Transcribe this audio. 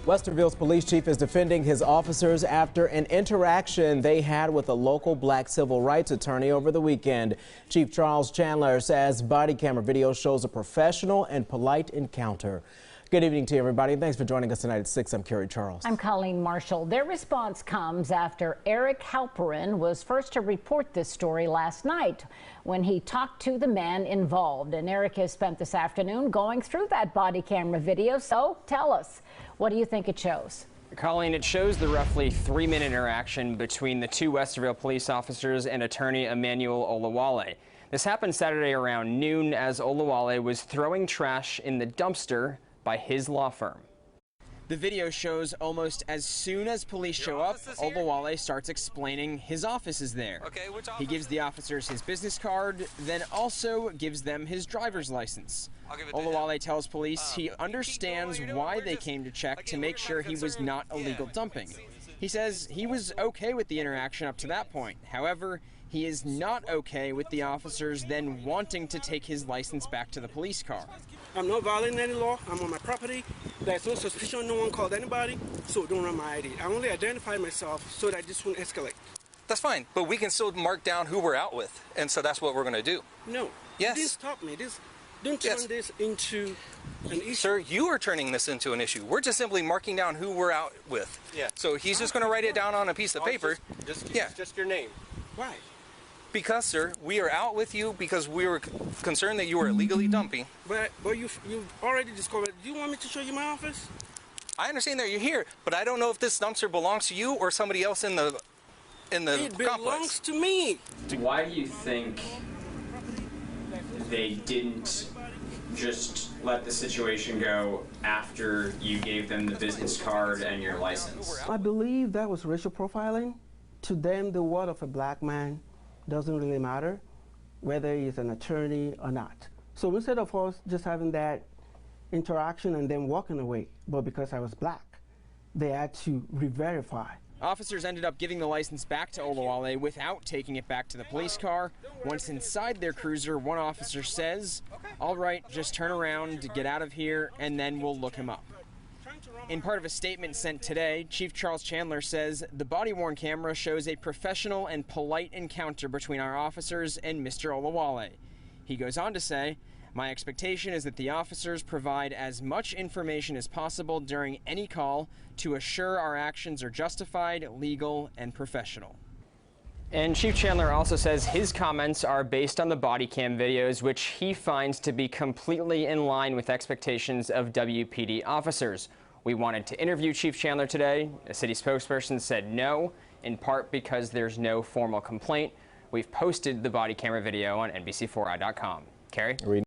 Westerville's police chief is defending his officers after an interaction they had with a local black civil rights attorney over the weekend. Chief Charles Chandler says body camera video shows a professional and polite encounter. Good evening to you, everybody. Thanks for joining us tonight at 6. I'm Kerry Charles. I'm Colleen Marshall. Their response comes after Eric Halperin was first to report this story last night when he talked to the man involved. And Eric has spent this afternoon going through that body camera video. So tell us, what do you think it shows? Colleen, it shows the roughly 3-minute interaction between the two Westerville police officers and attorney Emmanuel Olawale. This happened Saturday around noon as Olawale was throwing trash in the dumpster by his law firm. The video shows almost as soon as police show up, Olawale starts explaining his office is there. Okay, which office? He gives the officers his business card, then also gives them his driver's license. Olawale tells police he understands why they came to check to make sure he was not illegal dumping. He says he was okay with the interaction up to that point. However, he is not okay with the officers then wanting to take his license back to the police car. I'm not violating any law. I'm on my property. There's no suspicion. No one called anybody, so don't run my ID. I only identify myself so that this won't escalate. That's fine, but we can still mark down who we're out with, and so that's what we're going to do. No. Yes. This stop me. Don't turn this into an issue. Sir, you are turning this into an issue. We're just simply marking down who we're out with. Yeah. So he's just going to write it down on a piece of paper. Just your name. Why? Because, sir, we are out with you because we were concerned that you were illegally dumping. But you've already discovered. Do you want me to show you my office? I understand that you're here, but I don't know if this dumpster belongs to you or somebody else in the It belongs complex. to me. Why do you think they didn't just let the situation go after you gave them the business card and your license? I believe that was racial profiling. To them, the word of a black man doesn't really matter, whether he's an attorney or not. So instead of us just having that interaction and then walking away, but because I was black, they had to re-verify. Officers ended up giving the license back to Olawale without taking it back to the police car. Once inside their cruiser, one officer says, "All right, just turn around, get out of here, and then we'll look him up." In part of a statement sent today, Chief Charles Chandler says the body-worn camera shows a professional and polite encounter between our officers and Mr. Olawale. He goes on to say, "My expectation is that the officers provide as much information as possible during any call to assure our actions are justified, legal, and professional." And Chief Chandler also says his comments are based on the body cam videos, which he finds to be completely in line with expectations of WPD officers. We wanted to interview Chief Chandler today. A city spokesperson said no, in part because there's no formal complaint. We've posted the body camera video on NBC4i.com. Carrie?